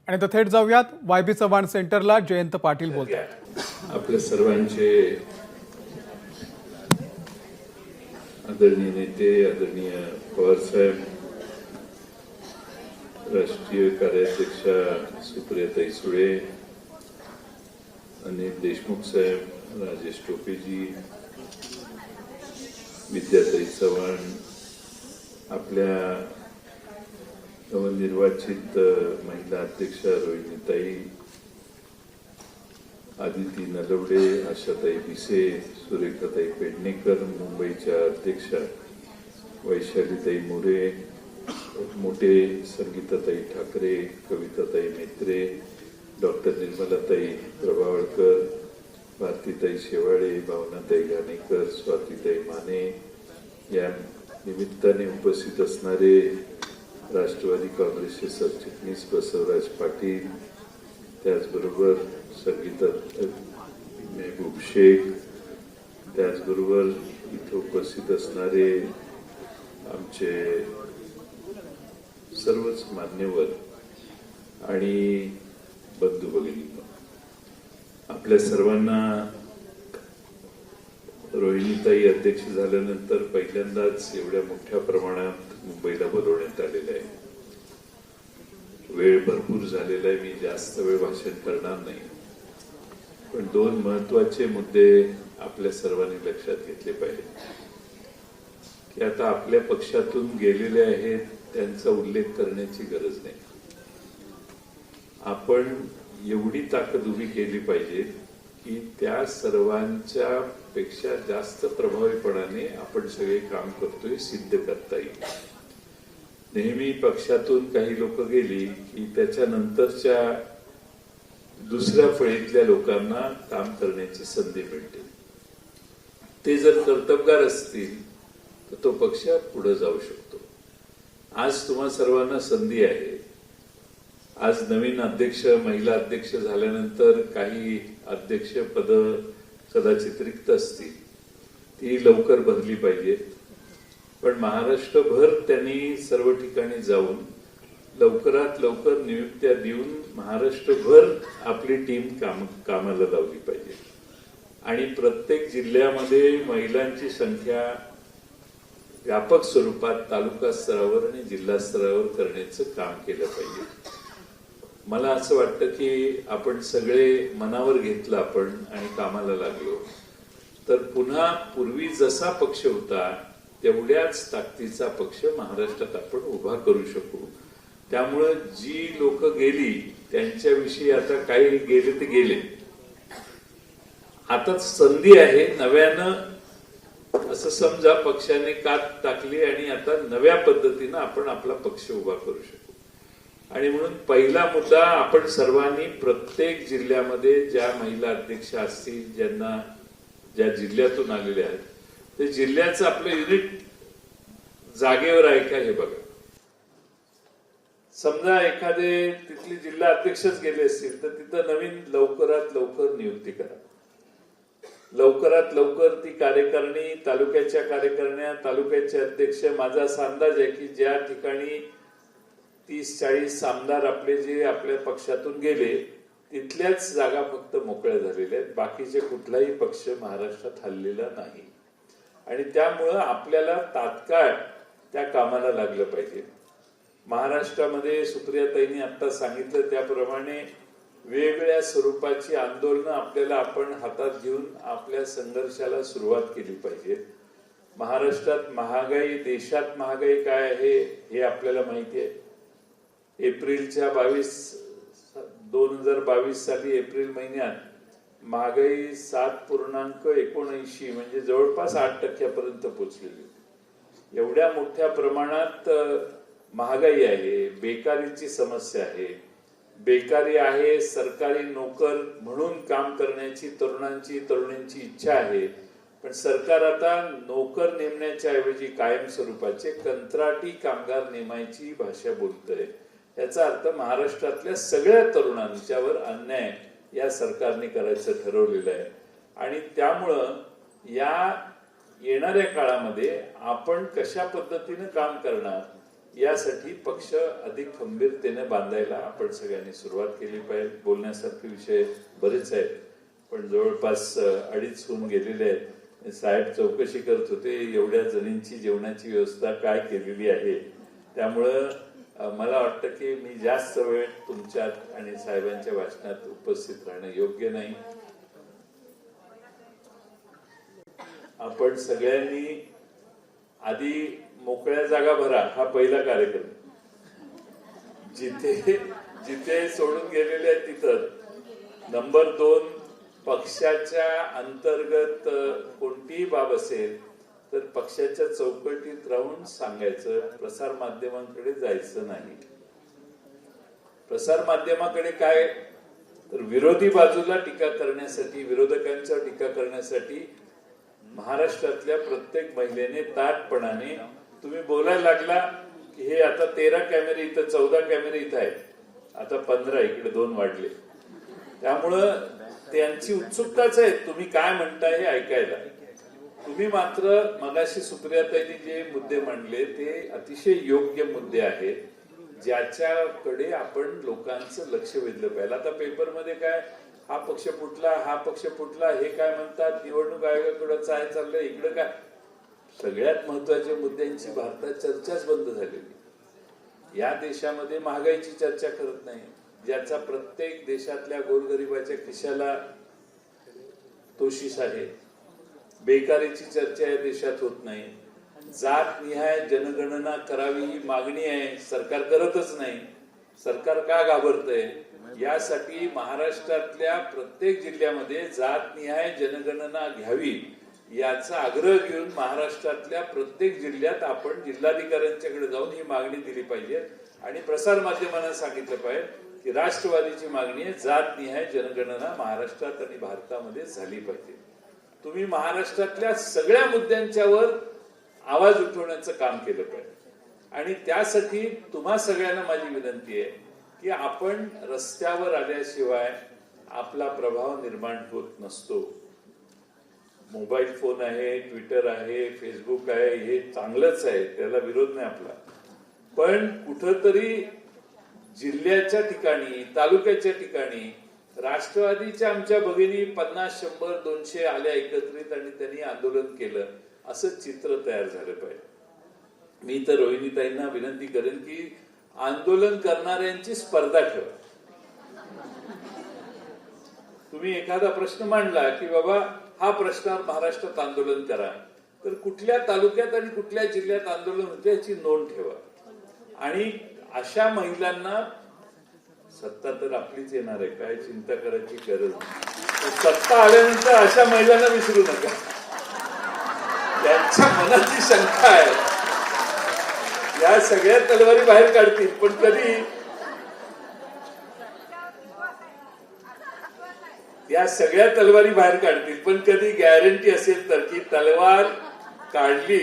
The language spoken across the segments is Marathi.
आणि आता थेट जाऊयात वायबी चव्हाण सेंटरला. जयंत पाटील बोलतात. आपल्या सर्वांचे आदरणीय नेते, आदरणीय पवार साहेब, राष्ट्रीय कार्याध्यक्षा सुप्रियाताई सुळे, अनिल देशमुख साहेब, राजेश टोपेजी, विद्याताई चव्हाण, आपल्या नवनिर्वाचित महिला अध्यक्षा रोहिणीताई, आदिती नलवडे, आशाताई भिसे, सुरेखाताई पेडणेकर, मुंबईच्या अध्यक्षा वैशालीताई मोरे, मोठे संगीताताई ठाकरे, कविताताई मेत्रे, डॉक्टर निर्मलाताई प्रभावळकर, भारतीताई शेवाळे, भावनाताई घाणेकर, स्वातीताई माने, या निमित्ताने उपस्थित असणारे राष्ट्रवादी काँग्रेसचे सरचिटणीस बसवराज पाटील, त्याचबरोबर संगीता मेहबूब शेख, त्याचबरोबर इथे उपस्थित असणारे आमचे सर्वच मान्यवर आणि बंधू भगिनी, आपल्या सर्वांना रोहिणीताई अध्यक्ष झाल्यानंतर पहिल्यांदाच एवढ्या मोठ्या प्रमाणात मुंबईला बोलवण्यात आलेलं आहे. वेळ भरपूर झालेला आहे, मी जास्त वेळ भाषण करणार नाही, पण दोन महत्वाचे मुद्दे आपल्या सर्वांनी लक्षात घेतले पाहिजे की आता आपल्या पक्षातून गेलेले आहेत त्यांचा उल्लेख करण्याची गरज नाही. आपण एवढी ताकद उभी केली पाहिजे की त्या सर्वांच्या पेक्षा जास्त प्रभावीपणाने आपण सगळे काम करतोय सिद्ध करता येईल. नेहमी पक्षातून काही लोक गेली की त्याच्यानंतरच्या दुसऱ्या फळीतल्या लोकांना काम करण्याची संधी मिळते. ते जर कर्तबगार असतील तर तो पक्ष पुढे जाऊ शकतो. आज तुम्हा सर्वांना संधी आहे. आज नवीन अध्यक्ष, महिला अध्यक्ष झाल्यानंतर काही अध्यक्ष पद कदाचित रिक्त असतील, ती लवकर भरली पाहिजेत. पण महाराष्ट्रभर त्यांनी सर्व ठिकाणी जाऊन लवकरात लवकर नियुक्त्या देऊन महाराष्ट्रभर आपली टीम कामाला लावली पाहिजे. आणि प्रत्येक जिल्ह्यामध्ये महिलांची संख्या व्यापक स्वरूपात तालुका स्तरावर आणि जिल्हा स्तरावर करण्याचं काम केलं पाहिजे. मला असं वाटतं की आपण सगळे मनावर घेतलं आपण आणि कामाला लागलो तर पुन्हा पूर्वी जसा पक्ष होता तेवढ्याच ताकदीचा पक्ष महाराष्ट्रात आपण उभा करू शकू. त्यामुळं जी लोक गेली त्यांच्याविषयी आता काही गेले ते गेले. आता संधी आहे नव्यानं, असं समजा पक्षाने कात टाकली आणि आता नव्या पद्धतीनं आपण आपला पक्ष उभा करू शकू. आणि म्हणून पहिला मुद्दा, आपण सर्वांनी प्रत्येक जिल्ह्यामध्ये ज्या महिला अध्यक्ष असतील, ज्या जिल्ह्यातून आलेल्या आहेत, ते जिल्ह्याचं आपलं युनिट जागेवर आहे का हे बघा. समजा एखादे तिथले जिल्हा अध्यक्षच गेले असतील तर तिथं नवीन लवकरात लवकर नियुक्ती करा. लवकरात लवकर ती कार्यकारिणी, तालुक्याच्या कार्यकारिण्या, तालुक्याचे अध्यक्ष, माझा असा अंदाज आहे की ज्या ठिकाणी 30-40 आमदार आपले जे आपल्या पक्षातून गेले तिथल्याच जागा फक्त मोकळ्या झालेल्या आहेत. बाकीचे कुठलाही पक्ष महाराष्ट्रात हललेला नाही. आणि त्यामुळं आपल्याला तात्काळ त्या कामाला लागलं पाहिजे. महाराष्ट्रामध्ये सुप्रियाताईंनी आता सांगितलं त्याप्रमाणे वेगवेगळ्या स्वरूपाची आंदोलनं आपल्याला आपण हातात घेऊन आपल्या संघर्षाला सुरुवात केली पाहिजे. महाराष्ट्रात महागाई, देशात महागाई काय आहे हे आपल्याला माहिती आहे. एप्रिलच्या 2022 साली एप्रिल महिन्यात महागाई 7.79 म्हणजे जवळपास 8% पोहोचलेली. एवढ्या मोठ्या प्रमाणात महागाई आहे. बेकारीची समस्या आहे. बेकारी आहे. सरकारी नोकर म्हणून काम करण्याची तरुणांची इच्छा आहे. पण सरकार आता नोकर नेमण्याच्या ऐवजी कायमस्वरूपाचे कंत्राटी कामगार नेमायची भाषा बोलतोय. याचा अर्थ महाराष्ट्रातल्या सगळ्या तरुणांच्यावर अन्याय या सरकारने करायचं ठरवलेलं आहे. आणि त्यामुळं या येणाऱ्या काळामध्ये आपण कशा पद्धतीने काम करणार यासाठी पक्ष अधिक खंबीरतेने बांधायला आपण सगळ्यांनी सुरुवात केली पाहिजे. बोलण्यासारखे विषय बरेच आहेत, पण जवळपास 2.5 होऊन गेलेले आहेत. साहेब चौकशी करत होते एवढ्या जणींची जेवणाची व्यवस्था काय केलेली आहे. त्यामुळं मला वाटतं की मी जास्त वेळ तुमच्यात आणि साहेबांच्या भाषणात उपस्थित राहणं योग्य नाही. आपण सगळ्यांनी आधी मोकळ्या जागा भरा हा पहिला कार्यक्रम. जिथे जिथे सोडून गेलेले आहेत तिथं. नंबर 2, पक्षाच्या अंतर्गत कोणतीही बाब असेल तर पक्षाच्या चौकटीत राहून सांगायचं. प्रसार माध्यमांकडे जायचं नाही. प्रसार माध्यमाकडे काय तर विरोधी बाजूला टीका करण्यासाठी, विरोधकांच्या टीका करण्यासाठी महाराष्ट्रातल्या प्रत्येक महिलेने ताटपणाने तुम्ही बोलायला लागला की हे आता 13 कॅमेरे इथं, 14 कॅमेरे इथं आहेत, आता 15, इकडे 2 वाढले. त्यामुळं त्यांची उत्सुकताच आहे तुम्ही काय म्हणताय हे ऐकायला. तुम्ही मात्र मगाशी सुप्रियाताईंनी जे मुद्दे मांडले ते अतिशय योग्य मुद्दे आहेत, ज्याच्याकडे आपण लोकांचं लक्ष वेधलं पाहिजे. आता पेपरमध्ये काय हा पक्ष फुटला, हा पक्ष फुटला, हे काय म्हणतात, निवडणूक आयोगाकडे काय चाललंय, इकडे काय. सगळ्यात महत्वाच्या मुद्द्यांची भारतात चर्चाच बंद झालेली. या देशामध्ये महागाईची चर्चा करत नाही, ज्याचा प्रत्येक देशातल्या गोरगरिबाच्या खिशाला तोशीस आहे. बेकारीची चर्चा या देशात होत नाही. जातनिहाय जनगणना करावी ही मागणी आहे, सरकार करतच नाही. सरकार का घाबरतंय? यासाठी महाराष्ट्रातल्या प्रत्येक जिल्ह्यामध्ये जातनिहाय जनगणना घ्यावी याचा आग्रह घेऊन महाराष्ट्रातल्या प्रत्येक जिल्ह्यात आपण जिल्हाधिकाऱ्यांच्याकडे जाऊन ही मागणी दिली पाहिजे आणि प्रसार माध्यमांना सांगितलं पाहिजे की राष्ट्रवादीची मागणी आहे, जातनिहाय जनगणना महाराष्ट्रात आणि भारतामध्ये झाली पाहिजे. तुम्ही महाराष्ट्रातल्या सगळ्या मुद्द्यांच्यावर आवाज उठवण्याचं काम केलं पाहिजे आणि त्यासाठी तुम्हा सगळ्यांना माझी विनंती आहे की आपण रस्त्यावर आल्याशिवाय आपला प्रभाव निर्माण होत नसतो. मोबाईल फोन आहे, ट्विटर आहे, फेसबुक आहे, हे चांगलंच आहे, त्याला विरोध नाही आपला. पण कुठंतरी जिल्ह्याच्या ठिकाणी, तालुक्याच्या ठिकाणी राष्ट्रवादीच्या आमच्या भगिनी 50, 100, 200 आल्या एकत्रित आणि त्यांनी आंदोलन केलं असं चित्र तयार झालं पाहिजे. मी तर रोहिणीताईंना विनंती करेन की आंदोलन करणाऱ्यांची स्पर्धा ठेवा. तुम्ही एखादा प्रश्न मांडला की बाबा हा प्रश्नावर महाराष्ट्रात आंदोलन करा, तर कुठल्या तालुक्यात आणि कुठल्या जिल्ह्यात आंदोलन होते याची नोंद ठेवा. आणि अशा महिलांना सत्ता तर आपलीच येणार आहे, काय चिंता करायची गरज नाही. सत्ता आल्यानंतर अशा महिलांना विसरू नका. त्यांच्या मनात जी शंका आहे या सगळ्या तलवारी बाहेर काढतील, पण कधी या सगळ्या तलवारी बाहेर काढतील, पण कधी गॅरंटी असेल तर की तलवार काढली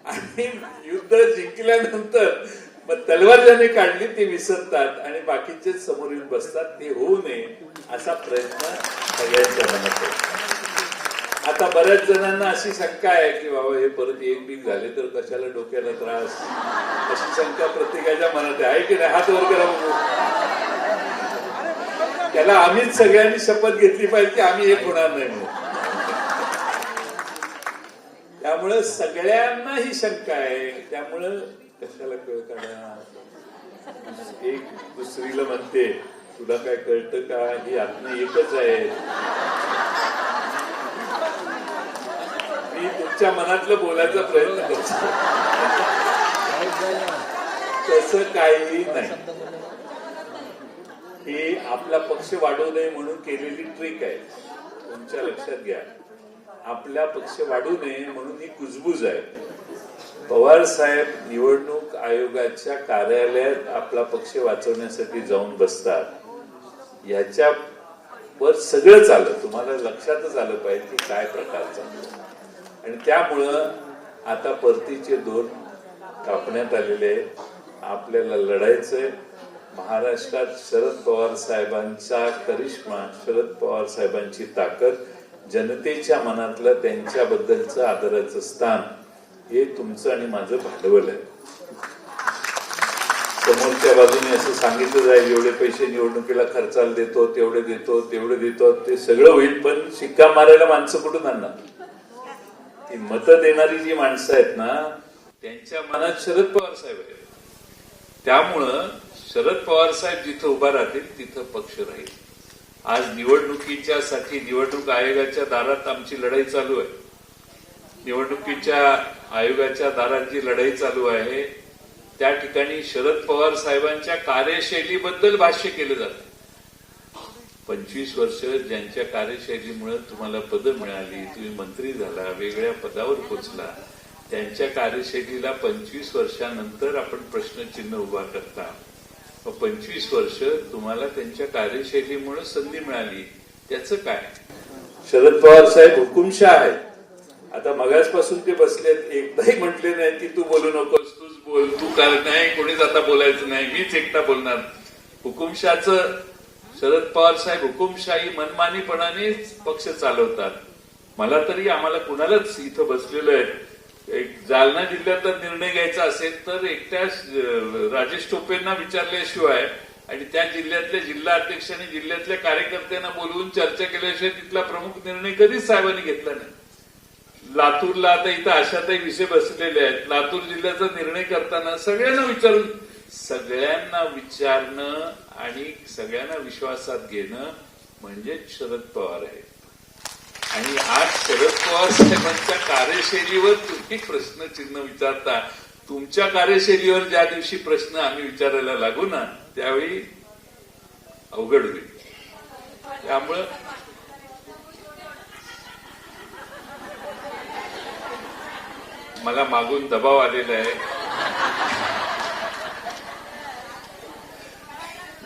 आणि युद्ध जिंकल्यानंतर मग तलवार ज्याने काढली ते विसरतात आणि बाकीचे समोर येऊन बसतात. ते होऊ नये असा प्रयत्न सगळ्यांच्या मनात आहे. आता बऱ्याच जणांना अशी शंका आहे की बाबा हे परत एक बीक झाले तर कशाला डोक्याला त्रास, अशी शंका प्रत्येकाच्या मनात आहे की नाही? हात वर करा बघू. त्याला आम्हीच सगळ्यांनी शपथ घेतली पाहिजे की आम्ही एक होणार नाही म्हणून. त्यामुळं सगळ्यांना ही शंका आहे. त्यामुळं कशाला कळ काढा. एक दुसरीला म्हणते तुला काय कळतं का, ही आत्मा एकच आहे. मी तुमच्या मनातलं बोलायचा प्रयत्न करतो, तसं काही नाही. ही आपला पक्ष वाढवू नये म्हणून केलेली ट्रिक आहे, तुमच्या लक्षात घ्या. आपला पक्ष वाढू नये म्हणून ही कुजबूज आहे. पवार साहेब निवडणूक आयोगाच्या कार्यालयात आपला पक्ष वाचवण्यासाठी जाऊन बसतात. याच्यावर सगळं चाललं, तुम्हाला लक्षातच आलं पाहिजे की काय प्रकार चालतो. आणि त्यामुळं आता परतीचे दोर कापण्यात आलेले आहेत. आपल्याला लढायचंय. महाराष्ट्रात शरद पवार साहेबांचा करिश्मा, शरद पवार साहेबांची ताकद, जनतेच्या मनातलं त्यांच्याबद्दलचं आदराचं स्थान हे तुमचं आणि माझं भांडवल आहे. निवडणुकीच्या बाजूने असं सांगितलं जाईल एवढे पैसे निवडणुकीला खर्चाला देतो, तेवढे देतो, तेवढे देतो, ते सगळं होईल, पण शिक्का मारायला माणसं कुठून आणणार? ती मतं देणारी जी माणसं आहेत ना, त्यांच्या मनात शरद पवार साहेब आहेत. त्यामुळं शरद पवार साहेब जिथं उभा राहतील तिथं पक्ष राहील. आज निवडणुकीच्या साठी निवडणूक आयोगाच्या दारात आमची लढाई चालू आहे. निवडणुकीच्या आयोगाच्या दारात जी लढाई चालू आहे त्या ठिकाणी शरद पवार साहेबांच्या कार्यशैलीबद्दल भाष्य केलं जातं. 25 वर्ष ज्यांच्या कार्यशैलीमुळे तुम्हाला पदं मिळाली, तुम्ही मंत्री झाला, वेगळ्या पदावर पोचला, त्यांच्या कार्यशैलीला 25 वर्षानंतर आपण प्रश्नचिन्ह उभा करता. 25 वर्ष तुम्हाला त्यांच्या कार्यशैलीमुळे संधी मिळाली, त्याचं काय? शरद पवार साहेब हुकुमशाह आहेत. आता मगासपासून ते बसलेत, एकदाही म्हटले नाही की तू बोलू नकोस, तूच बोल, तू काय नाही, कोणीच आता बोलायचं नाही, मीच एकटा बोलणार. हुकुमशाचं शरद पवार साहेब हुकुमशाही मनमानीपणाने पक्ष चालवतात. मला तरी आम्हाला कुणालाच इथं बसलेलं आहे, एक जालना जिल्ह्यातला निर्णय घ्यायचा असेल तर एकट्या राजेश टोपेंना विचारल्याशिवाय आणि त्या जिल्ह्यातल्या जिल्हा अध्यक्ष आणि जिल्ह्यातल्या कार्यकर्त्यांना बोलवून चर्चा केल्याशिवाय तिथला प्रमुख निर्णय कधीच साहेबांनी घेतला नाही. लातूरला आता इथं अशातही विषय बसलेले आहेत. लातूर जिल्ह्याचा निर्णय करताना सगळ्यांना विचारणं आणि सगळ्यांना विश्वासात घेणं म्हणजे शरद पवार आहे. आणि आज शरद पवार साहेबांच्या कार्यशैलीवर तुम्ही प्रश्नचिन्ह विचारता. तुमच्या कार्यशैलीवर ज्या दिवशी प्रश्न आम्ही विचारायला लागू ना, त्यावेळी अवघड होईल. त्यामुळं मला मागून दबाव आलेला आहे.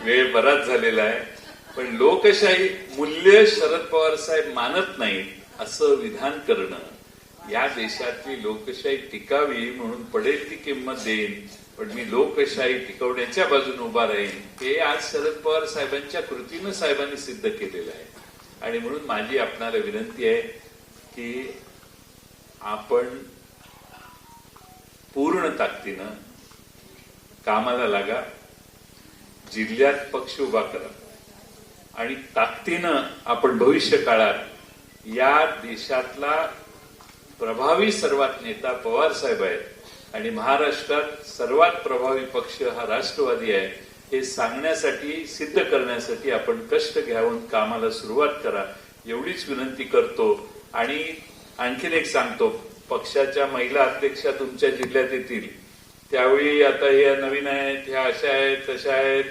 वेळ बराच झालेला आहे, पण लोकशाही मूल्य शरद पवार साहेब मानत नाहीत असं विधान करणं, या देशातली लोकशाही टिकावी म्हणून पडेल ती किंमत देईन, पण मी लोकशाही टिकवण्याच्या बाजूने उभा राहीन, हे आज शरद पवार साहेबांच्या कृतीनं साहेबांनी सिद्ध केलेलं आहे. आणि म्हणून माझी आपणाला विनंती आहे की आपण पूर्ण ताकदीनं कामाला लागा, जिल्ह्यात पक्ष उभा करा आणि ताकदीनं आपण भविष्य काळात या देशातला प्रभावी सर्वात नेता पवार साहेब आहेत आणि महाराष्ट्रात सर्वात प्रभावी पक्ष हा राष्ट्रवादी आहे हे सांगण्यासाठी, सिद्ध करण्यासाठी आपण कष्ट घ्यावून कामाला सुरुवात करा, एवढीच विनंती करतो. आणि आणखीन एक सांगतो, पक्षाच्या महिला अध्यक्षा तुमच्या जिल्ह्यात येतील त्यावेळी आता ह्या नवीन आहेत, ह्या अशा आहेत, तशा आहेत,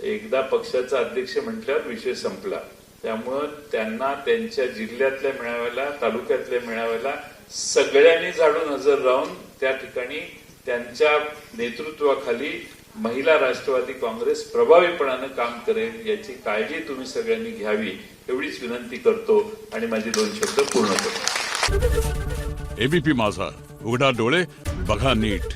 एकदा पक्षाचा अध्यक्ष म्हटल्यावर विषय संपला. त्यामुळं त्यांना त्यांच्या जिल्ह्यातल्या मेळाव्याला, तालुक्यातल्या मेळाव्याला सगळ्यांनी झाडून हजर राहून त्या ठिकाणी त्यांच्या नेतृत्वाखाली महिला राष्ट्रवादी काँग्रेस प्रभावीपणानं काम करेल याची काळजी तुम्ही सगळ्यांनी घ्यावी, एवढीच विनंती करतो आणि माझे 2 शब्द पूर्ण करतो. एबीपी माझा, उघडा डोळे बघा नीट.